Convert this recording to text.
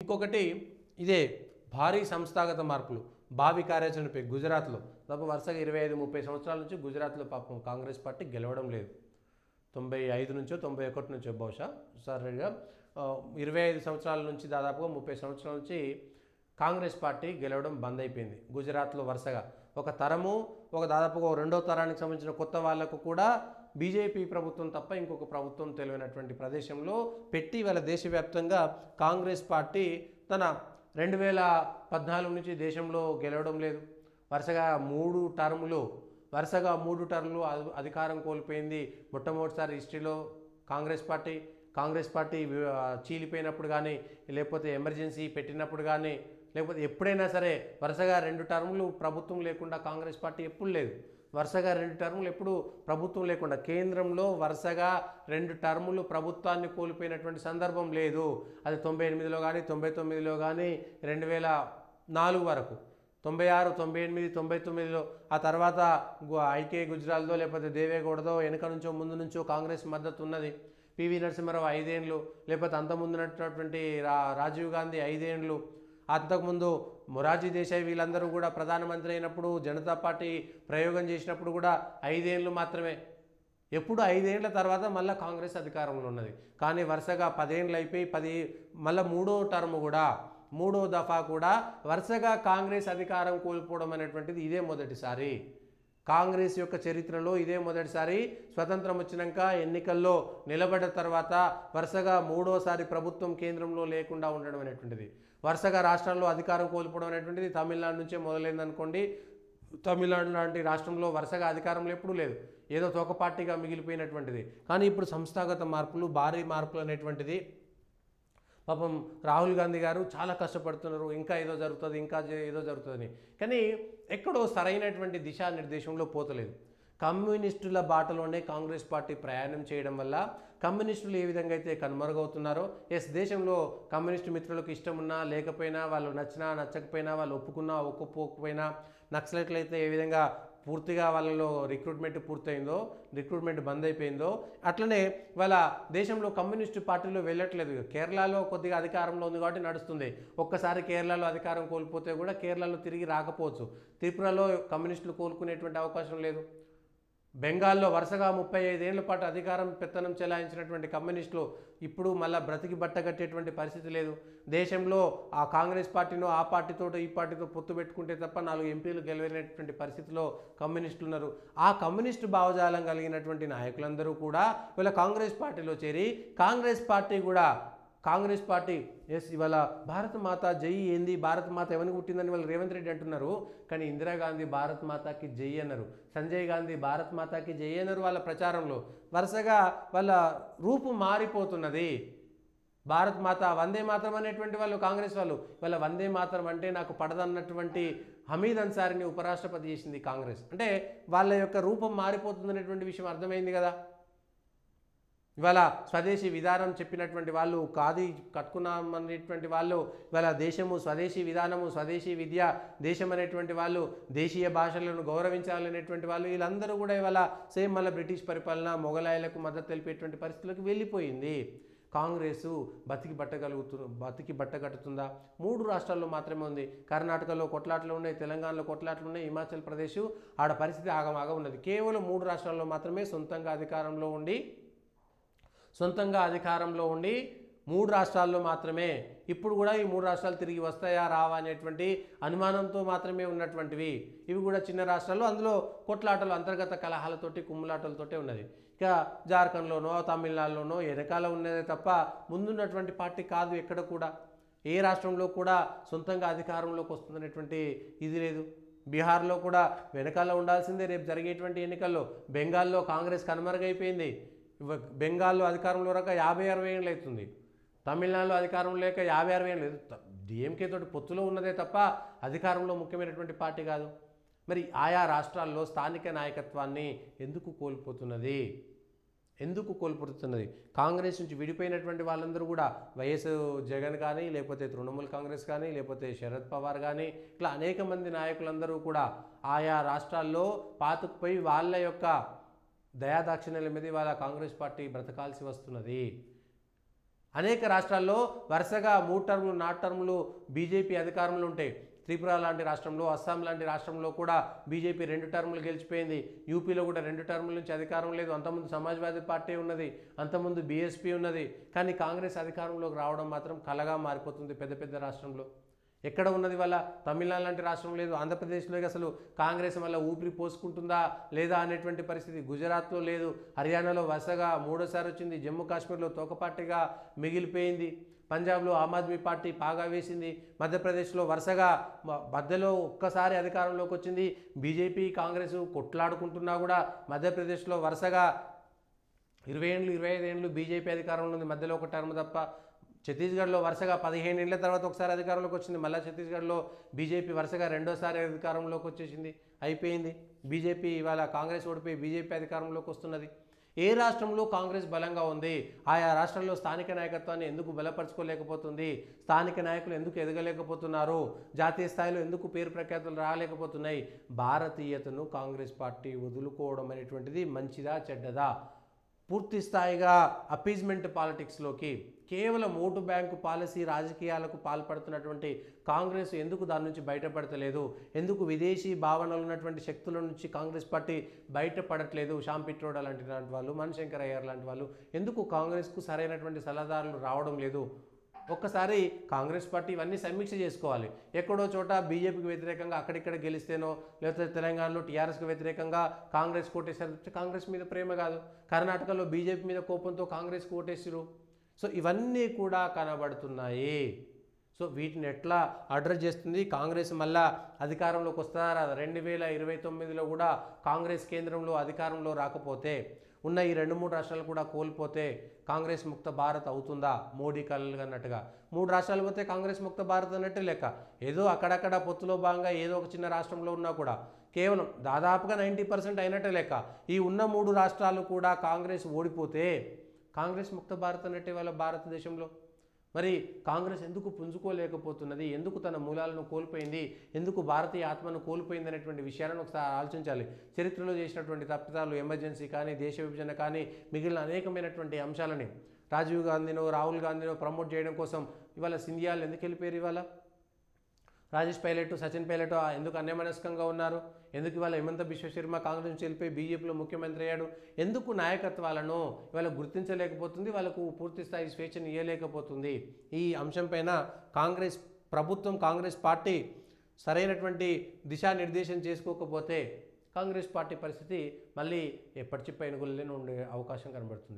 ఇంకొకటి ఇదే భారీ సంస్థాగత మార్పులు భావి కార్యాచరణపై గుజరాత్లో దాదాపు వరుసగా 25-30 సంవత్సరాల నుంచి గుజరాత్లో పాపం కాంగ్రెస్ పార్టీ గెలవడం లేదు. 95 నుంచో 91 నుంచో బహుశా సరిగా 25 సంవత్సరాల నుంచి దాదాపుగా 30 సంవత్సరాల నుంచి కాంగ్రెస్ పార్టీ గెలవడం బంద్ అయిపోయింది. గుజరాత్లో వరుసగా ఒక తరము ఒక దాదాపుగా రెండో తరానికి సంబంధించిన కొత్త వాళ్లకు కూడా బీజేపీ ప్రభుత్వం తప్ప ఇంకొక ప్రభుత్వం తెలియనటువంటి ప్రదేశంలో పెట్టి వాళ్ళ దేశవ్యాప్తంగా కాంగ్రెస్ పార్టీ తన 2014 నుంచి దేశంలో గెలవడం లేదు. వరుసగా మూడు టర్ములు అధికారం కోల్పోయింది. మొట్టమొదటిసారి హిస్టరీలో కాంగ్రెస్ పార్టీ చీలిపోయినప్పుడు కానీ లేకపోతే ఎమర్జెన్సీ పెట్టినప్పుడు కానీ లేకపోతే ఎప్పుడైనా సరే వరుసగా 2 టర్ములు ప్రభుత్వం లేకుండా కాంగ్రెస్ పార్టీ ఎప్పుడు లేదు. వరుసగా 2 టర్ములు ఎప్పుడు ప్రభుత్వం లేకుండా కేంద్రంలో వరుసగా 2 టర్ములు ప్రభుత్వాన్ని కోల్పోయినటువంటి సందర్భం లేదు. అది 98లో కానీ 99లో కానీ 2004 వరకు 96, 98, 99లో ఆ తర్వాత ఐకే గుజరాల్దో లేకపోతే దేవేగౌడదో వెనక నుంచో ముందు నుంచో కాంగ్రెస్ మద్దతు ఉన్నది. పివి నరసింహారావు 5 ఏళ్ళు లేకపోతే అంతకుముందున్నటువంటి రాజీవ్ గాంధీ 5 ఏళ్ళు అంతకుముందు మొరార్జీ దేశాయ్ వీళ్ళందరూ కూడా ప్రధానమంత్రి అయినప్పుడు జనతా పార్టీ ప్రయోగం చేసినప్పుడు కూడా 5 ఏళ్ళు మాత్రమే. ఎప్పుడు 5 ఏళ్ల తర్వాత మళ్ళీ కాంగ్రెస్ అధికారంలో ఉన్నది. కానీ వరుసగా 10 ఏళ్ళు అయిపోయి మళ్ళీ మూడో దఫా కూడా వరుసగా కాంగ్రెస్ అధికారం కోల్పోవడం అనేటువంటిది ఇదే మొదటిసారి. కాంగ్రెస్ యొక్క చరిత్రలో ఇదే మొదటిసారి. స్వతంత్రం వచ్చినాక ఎన్నికల్లో నిలబడ్డ తర్వాత వరుసగా మూడోసారి ప్రభుత్వం కేంద్రంలో లేకుండా ఉండడం అనేటువంటిది, వరుసగా రాష్ట్రాల్లో అధికారం కోల్పోవడం అనేటువంటిది తమిళనాడు నుంచే మొదలైందనుకోండి. తమిళనాడు లాంటి రాష్ట్రంలో వరుసగా అధికారంలో ఎప్పుడూ లేదు, ఏదో తోక పార్టీగా మిగిలిపోయినటువంటిది. కానీ ఇప్పుడు సంస్థాగత మార్పులు, భారీ మార్పులు అనేటువంటిది పాపం రాహుల్ గాంధీ గారు చాలా కష్టపడుతున్నారు, ఇంకా ఏదో జరుగుతుందని. కానీ ఎక్కడో సరైనటువంటి దిశానిర్దేశంలో పోతలేదు. కమ్యూనిస్టుల బాటలోనే కాంగ్రెస్ పార్టీ ప్రయాణం చేయడం వల్ల కమ్యూనిస్టులు ఏ విధంగా అయితే కనుమరుగవుతున్నారో, దేశంలో కమ్యూనిస్టు మిత్రులకు ఇష్టం ఉన్నా లేకపోయినా, వాళ్ళు నచ్చినా నచ్చకపోయినా, వాళ్ళు ఒప్పుకున్నా ఒప్పుకోకపోయినా, నక్సలైట్లు అయితే ఏ విధంగా పూర్తిగా వాళ్ళలో రిక్రూట్మెంట్ బంద్ అయిపోయిందో, అట్లనే వాళ్ళ దేశంలో కమ్యూనిస్టు పార్టీలో వెళ్ళట్లేదు. కేరళలో కొద్దిగా అధికారంలో ఉంది కాబట్టి నడుస్తుంది. ఒక్కసారి కేరళలో అధికారం కోల్పోతే కూడా కేరళలో తిరిగి రాకపోవచ్చు. త్రిపురలో కమ్యూనిస్టులు కోలుకునేటువంటి అవకాశం లేదు. బెంగాల్లో వరుసగా 35 ఏళ్ల పాటు అధికారం పెత్తనం చెలాయించినటువంటి కమ్యూనిస్టులు ఇప్పుడు మళ్ళీ బ్రతికి బట్టగట్టేటువంటి పరిస్థితి లేదు. దేశంలో ఆ కాంగ్రెస్ పార్టీనో ఆ పార్టీతో ఈ పార్టీతో పొత్తు పెట్టుకుంటే తప్ప 4 ఎంపీలు గెలవలేనటువంటి పరిస్థితిలో కమ్యూనిస్టులు ఉన్నారు. ఆ కమ్యూనిస్టు భావజాలం కలిగినటువంటి నాయకులందరూ కూడా వీళ్ళ కాంగ్రెస్ పార్టీలో చేరి కాంగ్రెస్ పార్టీ ఇవాళ భారత మాత జై ఏంది, భారత మాత ఎవరికి పుట్టిందని వాళ్ళు రేవంత్ రెడ్డి అంటున్నారు. కానీ ఇందిరాగాంధీ భారత్ మాతాకి జై అన్నారు, సంజయ్ గాంధీ భారత్ మాతాకి జై అన్నారు. వాళ్ళ ప్రచారంలో వరుసగా వాళ్ళ రూపు మారిపోతున్నది. భారత్ మాత వందే మాతరం అనేటువంటి వాళ్ళు కాంగ్రెస్ వాళ్ళు వాళ్ళ వందే మాతరం అంటే నాకు పడదన్నటువంటి హమీద్ అన్సారీని ఉపరాష్ట్రపతి చేసింది కాంగ్రెస్. అంటే వాళ్ళ యొక్క రూపం మారిపోతుందనేటువంటి విషయం అర్థమైంది కదా. ఇవాళ స్వదేశీ విధానం చెప్పినటువంటి వాళ్ళు, ఖాదీ కట్టుకున్నామనేటువంటి వాళ్ళు, ఇవాళ దేశము స్వదేశీ విధానము, స్వదేశీ విద్య, దేశం అనేటువంటి వాళ్ళు, దేశీయ భాషలను గౌరవించాలనేటువంటి వాళ్ళు, వీళ్ళందరూ కూడా ఇవాళ సేమ్ మళ్ళీ బ్రిటిష్ పరిపాలన, మొఘలాయలకు మద్దతు తెలిపేటువంటి పరిస్థితులకు వెళ్ళిపోయింది. కాంగ్రెసు బతికి బట్టగట్టుతుందా? 3 రాష్ట్రాల్లో మాత్రమే ఉంది. కర్ణాటకలో కొట్లాట్లు ఉన్నాయి, తెలంగాణలో కొట్లాట్లు ఉన్నాయి, హిమాచల్ ప్రదేశ్ ఆడ పరిస్థితి ఆగమాగా ఉన్నది. కేవలం 3 రాష్ట్రాల్లో మాత్రమే సొంతంగా అధికారంలో ఉండి 3 రాష్ట్రాల్లో మాత్రమే ఇప్పుడు కూడా ఈ 3 రాష్ట్రాలు తిరిగి వస్తాయా రావా అనేటువంటి అనుమానంతో మాత్రమే ఉన్నటువంటివి. ఇవి కూడా చిన్న రాష్ట్రాలు, అందులో కొట్లాటలు, అంతర్గత కలహాలతోటి, కుమ్ములాటలతోటే ఉన్నది. ఇక జార్ఖండ్లోనో తమిళనాడులోనో వెనకాల ఉన్నదే తప్ప ముందున్నటువంటి పార్టీ కాదు. ఎక్కడ కూడా ఏ రాష్ట్రంలో కూడా సొంతంగా అధికారంలోకి వస్తుందనేటువంటి ఇది లేదు. బీహార్లో కూడా వెనకాల ఉండాల్సిందే రేపు జరిగేటువంటి ఎన్నికల్లో. బెంగాల్లో కాంగ్రెస్ కనుమరుగైపోయింది. బెంగాల్లో అధికారంలో రాక 50-60 ఏళ్ళు అవుతుంది. తమిళనాడులో అధికారం లేక 50-60 ఏళ్ళు లేదు. డిఎంకే తోటి పొత్తులో ఉన్నదే తప్ప అధికారంలో ముఖ్యమైనటువంటి పార్టీ కాదు. మరి ఆయా రాష్ట్రాల్లో స్థానిక నాయకత్వాన్ని ఎందుకు కోల్పోతున్నది? కాంగ్రెస్ నుంచి విడిపోయినటువంటి వాళ్ళందరూ కూడా వైఎస్ జగన్ కానీ, లేకపోతే తృణమూల్ కాంగ్రెస్ కానీ, లేకపోతే శరద్ పవార్ కానీ, ఇట్లా అనేక మంది నాయకులందరూ కూడా ఆయా రాష్ట్రాల్లో పాతుకుపోయి వాళ్ళ యొక్క దయాదాక్షిణ్యాల మీద వాళ్ళ కాంగ్రెస్ పార్టీ బ్రతకాల్సి వస్తున్నది. అనేక రాష్ట్రాల్లో వరుసగా 3 టర్ములు 4 టర్ములు బీజేపీ అధికారంలో ఉంటాయి. త్రిపుర లాంటి రాష్ట్రంలో, అస్సాం లాంటి రాష్ట్రంలో కూడా బీజేపీ 2 టర్ములు గెలిచిపోయింది. యూపీలో కూడా 2 టర్ముల నుంచి అధికారం లేదు. అంతకుముందు సమాజ్వాదీ పార్టీ ఉన్నది, అంతకుముందు బీఎస్పీ ఉన్నది. కానీ కాంగ్రెస్ అధికారంలోకి రావడం మాత్రం కలగా మారిపోతుంది పెద్ద పెద్ద రాష్ట్రంలో. ఎక్కడ ఉన్నది వల్ల తమిళనాడు లాంటి రాష్ట్రం లేదు, ఆంధ్రప్రదేశ్లో అసలు కాంగ్రెస్ వల్ల ఊపిరి పోసుకుంటుందా లేదా అనేటువంటి పరిస్థితి. గుజరాత్లో లేదు, హర్యానాలో వరుసగా 3వ సారి వచ్చింది, జమ్మూ కాశ్మీర్లో తోకపార్టీగా మిగిలిపోయింది, పంజాబ్లో ఆమ్ ఆద్మీ పార్టీ పాగా వేసింది, మధ్యప్రదేశ్లో వరుసగా మధ్యలో ఒక్కసారి అధికారంలోకి వచ్చింది. బీజేపీ కాంగ్రెస్ కొట్లాడుకుంటున్నా కూడా మధ్యప్రదేశ్లో వరుసగా 20 ఏళ్ళు 25 ఏళ్ళు బీజేపీ అధికారంలో ఉంది, మధ్యలో ఒక టర్మ్ తప్ప. ఛత్తీస్గఢ్లో వరుసగా 15 ఏళ్ల తర్వాత ఒకసారి అధికారంలోకి వచ్చింది. మళ్ళీ ఛత్తీస్గఢ్లో బీజేపీ వరుసగా 2వ సారి అధికారంలోకి వచ్చేసింది, అయిపోయింది. బీజేపీ ఇవాళ కాంగ్రెస్ ఓడిపోయి బీజేపీ అధికారంలోకి వస్తున్నది. ఏ రాష్ట్రంలో కాంగ్రెస్ బలంగా ఉంది? ఆయా రాష్ట్రాల్లో స్థానిక నాయకత్వాన్ని ఎందుకు బలపరచుకోలేకపోతుంది? స్థానిక నాయకులు ఎందుకు ఎదగలేకపోతున్నారు? జాతీయ స్థాయిలో ఎందుకు పేరు ప్రఖ్యాతులు రాలేకపోతున్నాయి? భారతీయతను కాంగ్రెస్ పార్టీ వదులుకోవడం అనేటువంటిది మంచిదా చెడ్డదా? పూర్తి స్థాయిగా అపీజ్మెంట్ పాలిటిక్స్లోకి, కేవలం ఓటు బ్యాంకు పాలసీ రాజకీయాలకు పాల్పడుతున్నటువంటి కాంగ్రెస్ ఎందుకు దాని నుంచి బయటపడతలేదు? ఎందుకు విదేశీ భావనలు ఉన్నటువంటి శక్తుల నుంచి కాంగ్రెస్ పార్టీ బయటపడట్లేదు? శ్యామ్ పిట్రోడా లాంటి వాళ్ళు, మణిశంకర్ అయ్యర్ లాంటి వాళ్ళు ఎందుకు కాంగ్రెస్కు సరైనటువంటి సలహాదారులు రావడం లేదు? ఒక్కసారి కాంగ్రెస్ పార్టీ ఇవన్నీ సమీక్ష చేసుకోవాలి. ఎక్కడో చోట బీజేపీకి వ్యతిరేకంగా అక్కడిక్కడ గెలిస్తేనో, లేకపోతే తెలంగాణలో టీఆర్ఎస్కి వ్యతిరేకంగా కాంగ్రెస్ కోటేశారు. కాంగ్రెస్ మీద ప్రేమ కాదు, కర్ణాటకలో బీజేపీ మీద కోపంతో కాంగ్రెస్కి ఓటేసారు. సో ఇవన్నీ కూడా కనబడుతున్నాయి. సో వీటిని ఎట్లా అడ్రస్ చేస్తుంది కాంగ్రెస్? మళ్ళా అధికారంలోకి వస్తారా? 2029లో కూడా కాంగ్రెస్ కేంద్రంలో అధికారంలో రాకపోతే, ఉన్న ఈ 2-3 రాష్ట్రాలు కూడా కోల్పోతే కాంగ్రెస్ ముక్త భారత్ అవుతుందా? మోడీ కలలు అన్నట్టుగా 3 రాష్ట్రాలు పోతే కాంగ్రెస్ ముక్త భారత్ అన్నట్టు లెక్క. ఏదో అక్కడక్కడ పొత్తులో భాగంగా ఏదో ఒక చిన్న రాష్ట్రంలో ఉన్నా కూడా కేవలం దాదాపుగా 90% అయినట్టే లెక్క. ఈ ఉన్న 3 రాష్ట్రాలు కూడా కాంగ్రెస్ ఓడిపోతే కాంగ్రెస్ ముక్త భారత్ అన్నట్టే వాళ్ళ భారతదేశంలో. మరి కాంగ్రెస్ ఎందుకు పుంజుకోలేకపోతున్నది? ఎందుకు తన మూలాలను కోల్పోయింది? ఎందుకు భారతీయ ఆత్మను కోల్పోయింది అనేటువంటి విషయాలను ఒకసారి ఆలోచించాలి. చరిత్రలో చేసినటువంటి తప్పిదాలు, ఎమర్జెన్సీ కానీ, దేశ విభజన కానీ, మిగిలిన అనేకమైనటువంటి అంశాలని రాజీవ్ గాంధీనో రాహుల్ గాంధీనో ప్రమోట్ చేయడం కోసం ఇవాళ సింధియాలు ఎందుకు వెళ్ళిపోయారు? ఇవాళ రాజేష్ పైలట్, సచిన్ పైలట్ ఎందుకు అన్యమనస్కంగా ఉన్నారు? ఎందుకు ఇవాళ హిమంత బిశ్వ శర్మ కాంగ్రెస్ నుంచి వెళ్ళిపోయి బీజేపీలో ముఖ్యమంత్రి అయ్యాడు? ఎందుకు నాయకత్వాలను ఇవాళ గుర్తించలేకపోతుంది? వాళ్ళకు పూర్తి స్థాయి స్వేచ్ఛను ఇవ్వలేకపోతుంది? ఈ అంశంపైన కాంగ్రెస్ ప్రభుత్వం, కాంగ్రెస్ పార్టీ సరైనటువంటి దిశానిర్దేశం చేసుకోకపోతే కాంగ్రెస్ పార్టీ పరిస్థితి మళ్ళీ ఎప్పటి చిప్ప ఎనుగులనే ఉండే అవకాశం కనబడుతుంది.